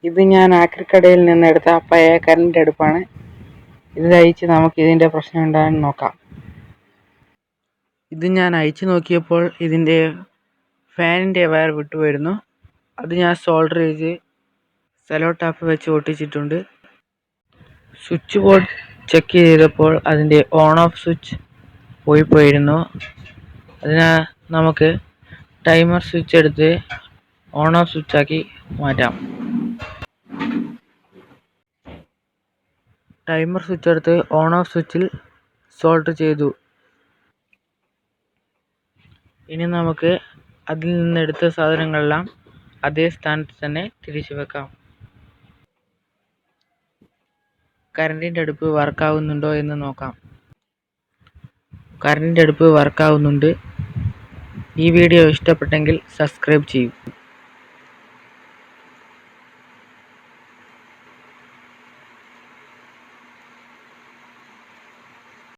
ഇത് ഞാൻ ആക്രിക്കടയിൽ നിന്ന് എടുത്ത പഴയ കറണ്ട് അടുപ്പാണ്. ഇത് അയച്ച് നമുക്ക് ഇതിൻ്റെ പ്രശ്നം എന്താണെന്ന് നോക്കാം. ഇത് ഞാൻ അയച്ചു നോക്കിയപ്പോൾ ഇതിൻ്റെ ഫാനിൻ്റെ വയർ വിട്ടുപോയിരുന്നു. അത് ഞാൻ സോൾഡർ ചെയ്ത് സെലോ ടാപ്പ് വെച്ച് ഒട്ടിച്ചിട്ടുണ്ട്. സ്വിച്ച് ബോർഡ് ചെക്ക് ചെയ്തപ്പോൾ അതിൻ്റെ ഓൺ ഓഫ് സ്വിച്ച് പോയിരുന്നു. അതിനാൽ നമുക്ക് ടൈമർ സ്വിച്ച് എടുത്ത് ഓൺ ഓഫ് സ്വിച്ചാക്കി മാറ്റാം. ടൈമർ സ്വിച്ച് എടുത്ത് ഓൺ ഓഫ് സ്വിച്ചിൽ സോൾഡർ ചെയ്തു. ഇനി നമുക്ക് അതിൽ നിന്നെടുത്ത സാധനങ്ങളെല്ലാം അതേ സ്ഥാനത്ത് തന്നെ തിരിച്ചു വെക്കാം. കറണ്ടിൻ്റെ അടുപ്പ് വർക്കാവുന്നുണ്ടോ എന്ന് നോക്കാം. കറണ്ടിൻ്റെ അടുപ്പ് വർക്കാവുന്നുണ്ട്. ഈ വീഡിയോ ഇഷ്ടപ്പെട്ടെങ്കിൽ സബ്സ്ക്രൈബ് ചെയ്യൂ.